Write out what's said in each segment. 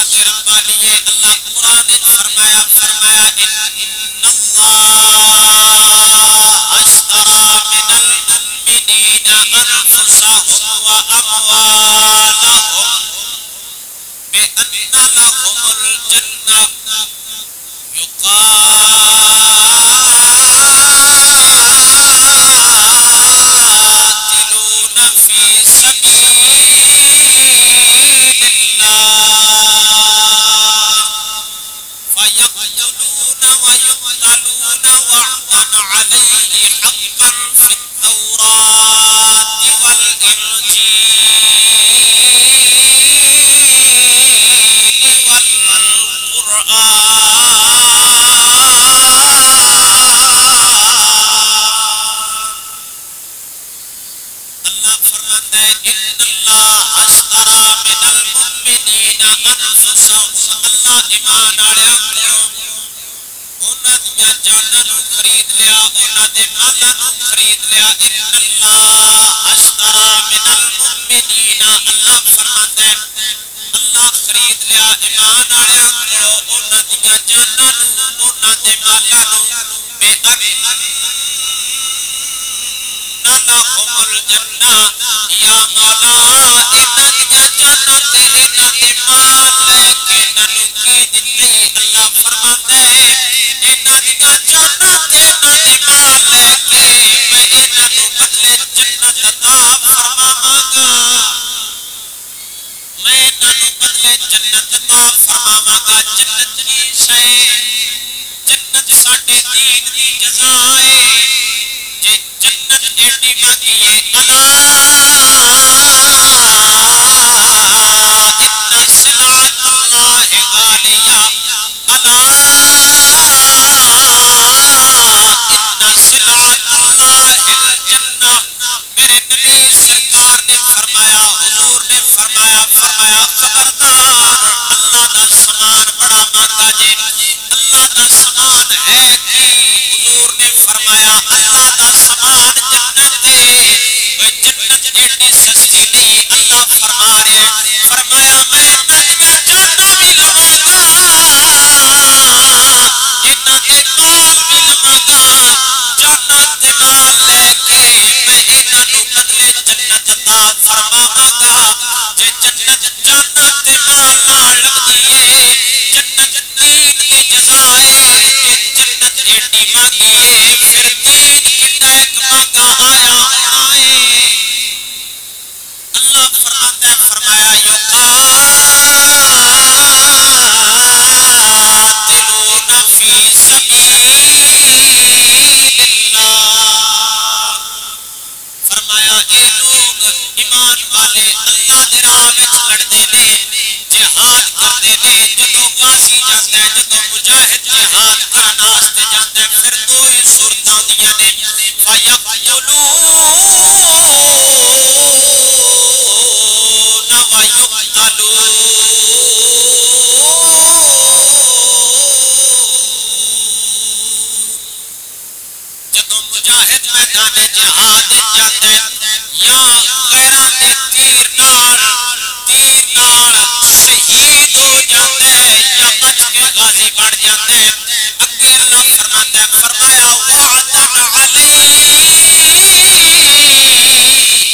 ارشاد ربانی ہے اللہ قرآن فرمایا ان اللہ اشترى من المؤمنین انفسهم واموالهم بأن لهم الجنة يقاتلون في سبيل الله فيقتلون ويقتلون وعدا عليه حقا في التوراة والإنجيل اللہ فرماتا ہے ان اللہ اشترى من المؤمنین انفسهم اللہ ایمان والوں انہاں دیاں جاناں نوں خرید لیا انہاں دے مالاں نوں خرید لیا ان اللہ اشترى من المؤمنین اللہ فرماتا ہے اللہ خرید لیا ایمان والوں کولوں انہاں دیاں جاناں نوں انہاں دے مالاں نوں بے لهم الجنہ یا مولا انہاں دیاں جاناں تے انہاں دے مال لے کے انہاں کی دتے اللہ فرماتا ہے انہاں دیاں جاناں تے انہاں دے مال لے کے میں انہاں نوں بدلے جنت عطا فرماواں گا میں انہاں نوں بدلے جنت عطا فرماواں گا جنت کی شے جنت ساڈے دین دی جزا ہے جنت ایڈی مہنگی ہے الا ان صلاۃ اللہ غالیہ الا ان صلاۃ اللہ الجنہ میرے نبی سرکار نے فرمایا حضور نے فرمایا خبردار اللہ دا سامان بڑا مہنگا جے اللہ دا سامان ہے کی حضور نے فرمایا اللہ دا سامان جنت دے جنت ایڈی سستی نہیں اللہ فرما رہے ہیں فرمایا میں انہاں جاناں بھی لواں گا انہاں دے مال بھی لواں گا جاناں تے مال لے کے میں انہاں نوں بدلے جنت عطا فرماواں گا جے جنت جاناں تے مال نال لگدی ہے جنت دین دی جزا ہے جنت ایڈی مہنگی ہے پھر دین کتنا ایک مہنگا آیا ہونا ہے اللہ فرماتا ہے فرمایا یقاتلون فی سبیل اللہ فرمایا اے لوگ ایمان والے اللہ دے راہ وچ لڑدے نے جہاد کردے نے جدوں غازی جاندا ہے جدوں مجاہد جہاد کرن واسطے جاندا ہے پھر دو ہی صورتاں ہوندیاں نے فیقتلون ویقتلون جدوں مجاہد میدان جہاد جاندا ہے یا غیراں دے تیر نال شہید ہو جاندا ہے یا بچ کے غازی بن جاندا ہے اگے اللہ فرماتا ہے فرمایا وعدن علیہ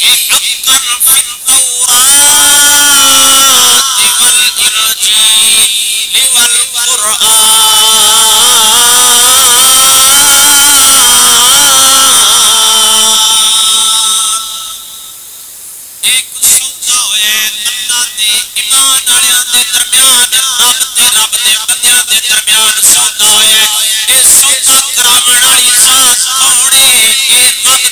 حقا فی التوراۃ والانجیل والقرآن ایک سودا ہویا ہے اللہ دے ایمان والوں دے درمیان رب دے بندیاں دے درمیان سودا ہویا ہے اے سودا کراون والی ذات کون ہے اے رب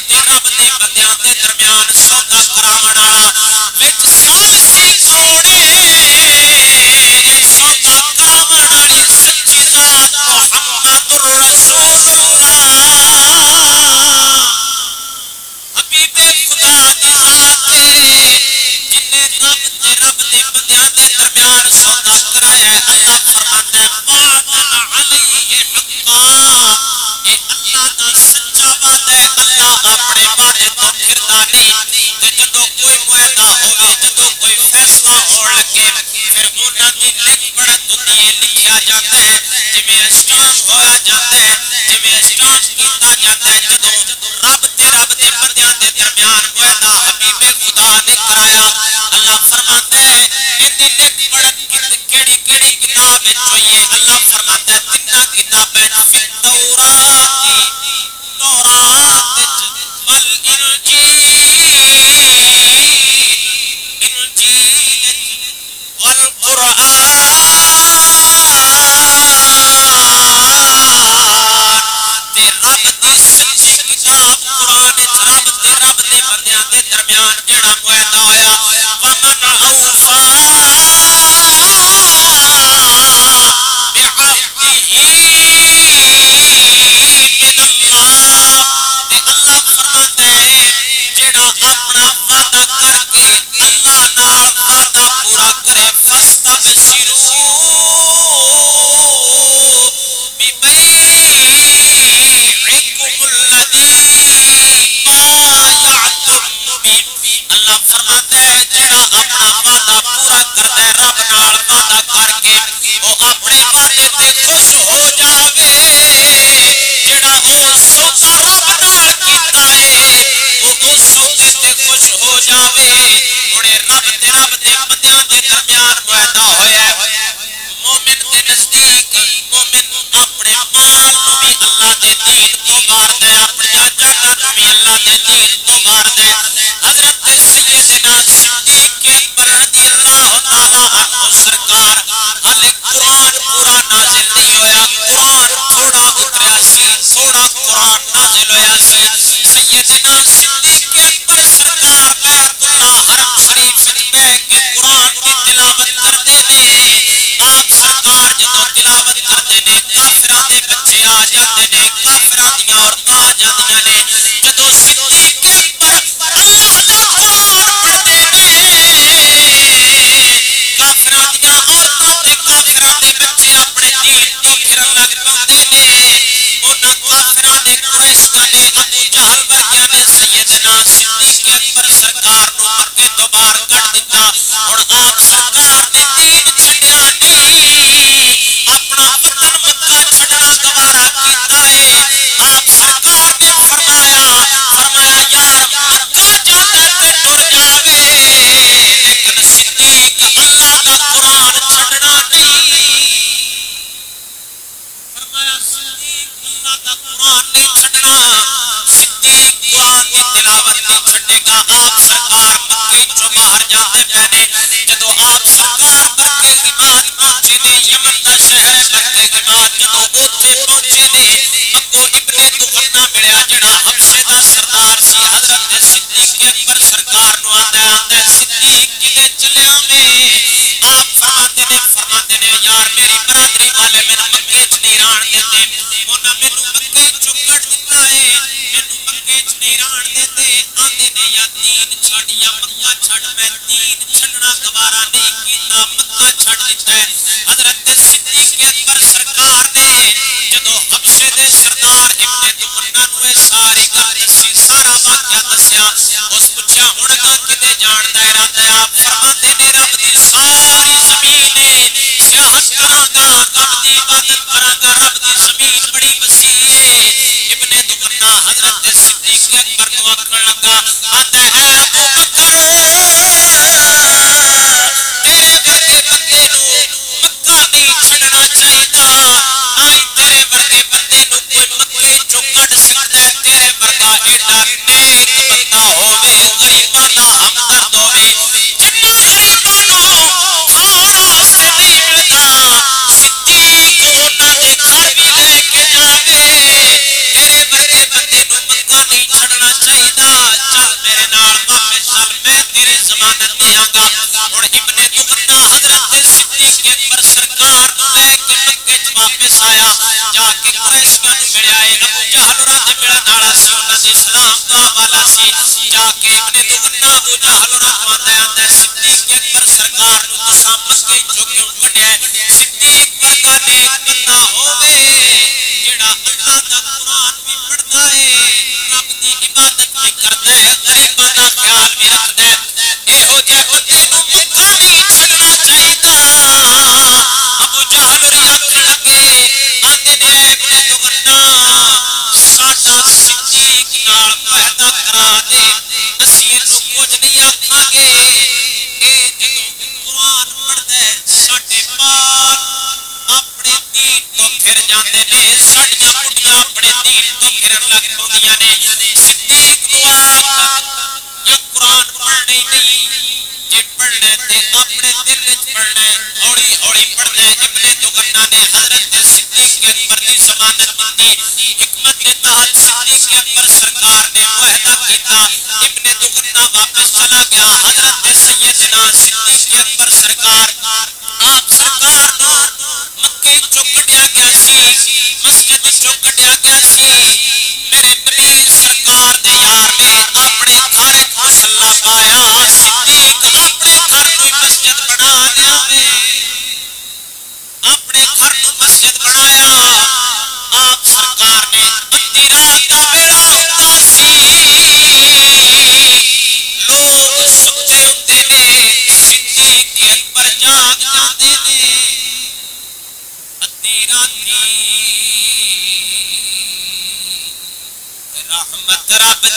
دے بندیاں دے درمیان سودا کراون والا وچ ثالثی کون ہے سودا کراون والی سچی ذات محمد رسول اللہ حبیب خدا دی ذات ہے جن نے رب دے بندیاں دے درمیان سودا کرایا ہے اللہ فرماتا ہے وعدن علیہ دے بندیاں دے درمیان معاہدہ حبیب خدا نے کرایا اللہ فرماتا ہے ایڈی نیک پڑھن کیڑی کیڑی کتاب چوئیے اللہ فرماتا ہے تنہ کتابیں فی تورات میرے نال واپس ہوڑی ہوڑی پڑھتے ابن دغنہ نے حضرت صدیق اکبر کی ضمانت کی حکمت کے تحت صدیق اکبر سرکار نے معاہدہ کیتا ابن دغنہ واپس چلا گیا حضرت سیدنا صدیق اکبر سرکار آپ سرکار نو مکے چو کڈیا گیا سی مسجد چو کڈیا گیا سی میرے نبی سرکار دے یار نے اپنے گھر مصلا پایا صدیق اپنے گھر نو مسجد بنا لیا اپنے گھر نو مسجد بنایا آپ سرکار نے ادھی رات دا ویلا ہوندا سی لوگ ستے ہوندے نے صدیق اکبر جاگ جاندے نے ادھی راتی رحمت رب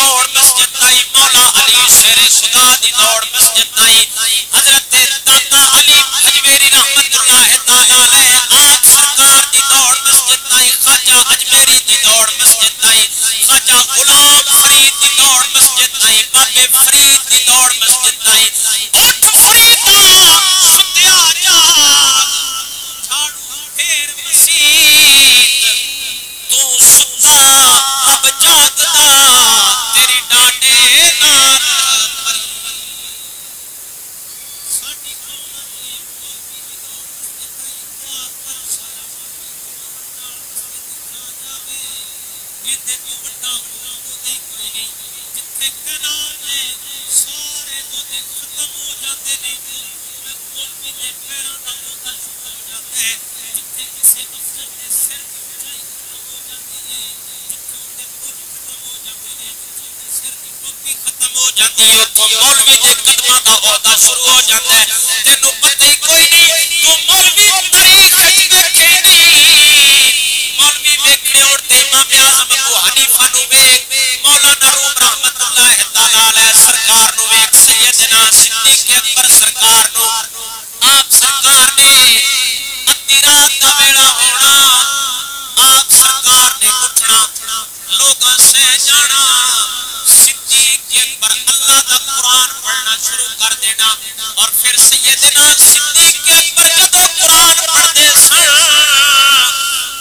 دوڑ مسجد تائی مولا علی شیر خدا دی دوڑ مسجد تائی حضرت داتا علی اجمیری رحمت اللہ تعالیٰ علیہ آپ سرکار دی دوڑ مسجد تائی خواجہ اجمیری دی دوڑ مسجد تائی خواجہ غلام فرید دی دوڑ مسجد تائی بابے فرید دی دوڑ مسجد تائی اٹھ فریدا ستیا جاگ جھاڑو پھیر مسیح تو ستا رب جاگدا تیری ڈاڈے نار تو مولوی دے قدمہ دا عہدہ شروع ہو جاتا ہے تینو پتہ ہی کوئی نہیں تو مولوی تاریخ بیٹھے نہیں مولوی بیکھنے اڑتے امام اعظم ابو حنیفہ نو ویکھ مولانا روم رحمت اللہ تعالیٰ علیہ سرکار نو ویکھ سیدنا صدیق اکبر سرکار نو آپ سرکار نے ادھی رات دا ویلا ہونا آپ سرکار نے اٹھنا لوگاں سے جانا صدیق اکبر اللہ دا قرآن پڑھنا شروع کر دینا اور پھر سیدنا صدیق اکبر جدو قرآن پڑھ دے سن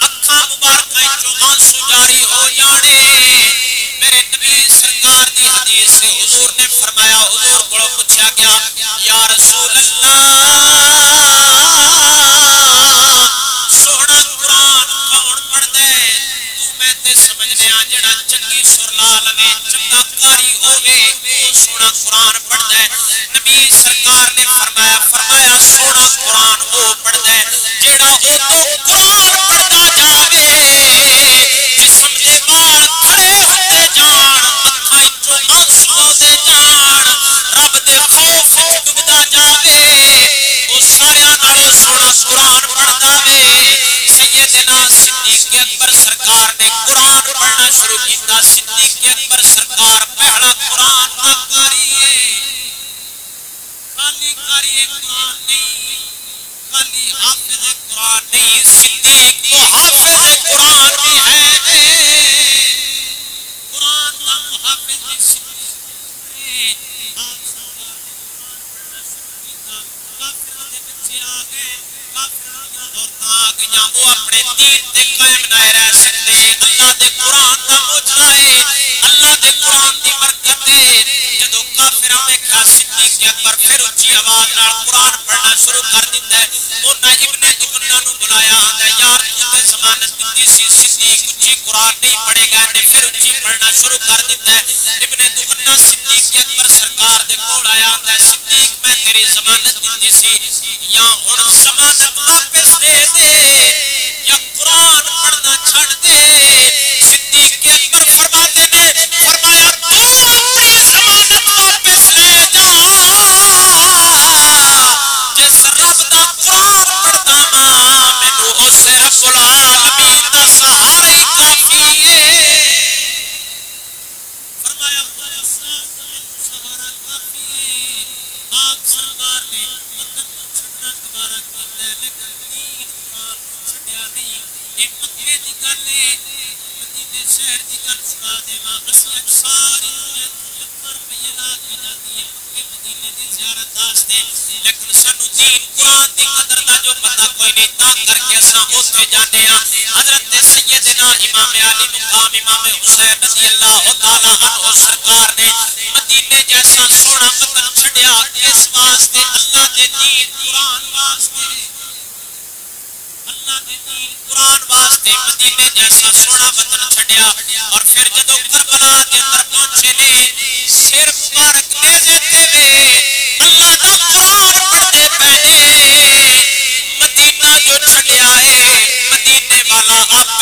اکھاں مبارکاں چوں آنسو جاری ہو جانے میرے نبی سرکار دی حدیث سے حضور نے فرمایا حضور کو پوچھا گیا یا رسول اللہ سونا قرآن کون پڑھ دے تو میں تے سمجھنے آ جڑا چنگی سر لا لوے چنگا کاری ہووے وہ سونا قرآن پڑھ دے نبی سرکار نے فرمایا سونا قرآن وہ پڑھ دے جڑا او تو قرآن پڑھدا جاوے جسم دے بال کھڑے ہوندے جان اکھاں چوں آنسو آندے جان رب دے خوف وچ ڈبدا جاوے او ساریاں نالوں سونا قرآن پڑھدا وے سیدنا صدیق اکبر سرکار نے قرآن پڑھنا شروع کیتا صدیق اکبر سرکار پہلا قرآن نہ کریے خالی کریے قرآن نہیں خالی حافظ قرآن نہیں صدیق وہ حافظ قرآن بھی ہے قرآن کا محافظ بھی صدیق ہے آپ سرکار نے قرآن پڑھنا شروع کیتا کافروں دے بچے آ گئے کافروں دیاں عورتاں آ گئیاں وہ اپنے دین تے قائم نہ رہ سکتے اللہ دے قرآن دا معجزہ ہے اللہ دے قرآن دی برکت ہے جدو کافراں ویکھیا صدیق اکبر پھر اچھی آواز نال قرآن پڑھنا شروع کر دیتا ہے انہاں ابن دغنہ نو بلایا آندا یار تو تے ضمانت دتی سی صدیق اچھی قرآن نہیں پڑھے گا نے پھر اچھی پڑھنا شروع کر دیتا ہے ابن دغنہ صدیق اکبر سرکار دے کول آیا آندا صدیق میں تیری ضمانت دتی سی یا ہن ضمانت واپس دے دے یا قرآن پڑھنا چھڑ دے صدیق اکبر فرماتے نے فرمایا تو اپنی ضمانت واپس لے جا جس رب دا قرآن پڑھدا ہاں مینوں اس رب العالمین دا سہارا ہی کافی ہے فرمایا خدا سہارا کافی ہے آپ سرکار نے وطن چھڑنا گوارا کیتا ہے لیکن دین قرآن چھڈیا نہیں یہ مکے دی گل ہے مدینے شہر دی گل سنا دیواں اسی ساری دنیا لکھاں روپے لا کے جاتی ہے مکے مدینے دی زیارت واسطے لیکن سانو دین قرآن دی قدر دا جو پتہ کوئی نہیں تا کر کے اساں اوتھے جانے ہاں حضرت سیدنا امام علی مقام امام حسین رضی اللہ تعالی عنہ سرکار نے مدینے جیسا سونا وطن چھڈیا اس واسطے اللہ دے دین قرآن واسطے اللہ دے دین قرآن واسطے مدینے جیسا سونا وطن چھڈیا اور پھر جدو کربلا دے اندر پہنچے نے سر مبارک نیزے تے وے اللہ دا قرآن پڑھدے پے مدینہ جو چھڈیا ہے مدینے والا آپ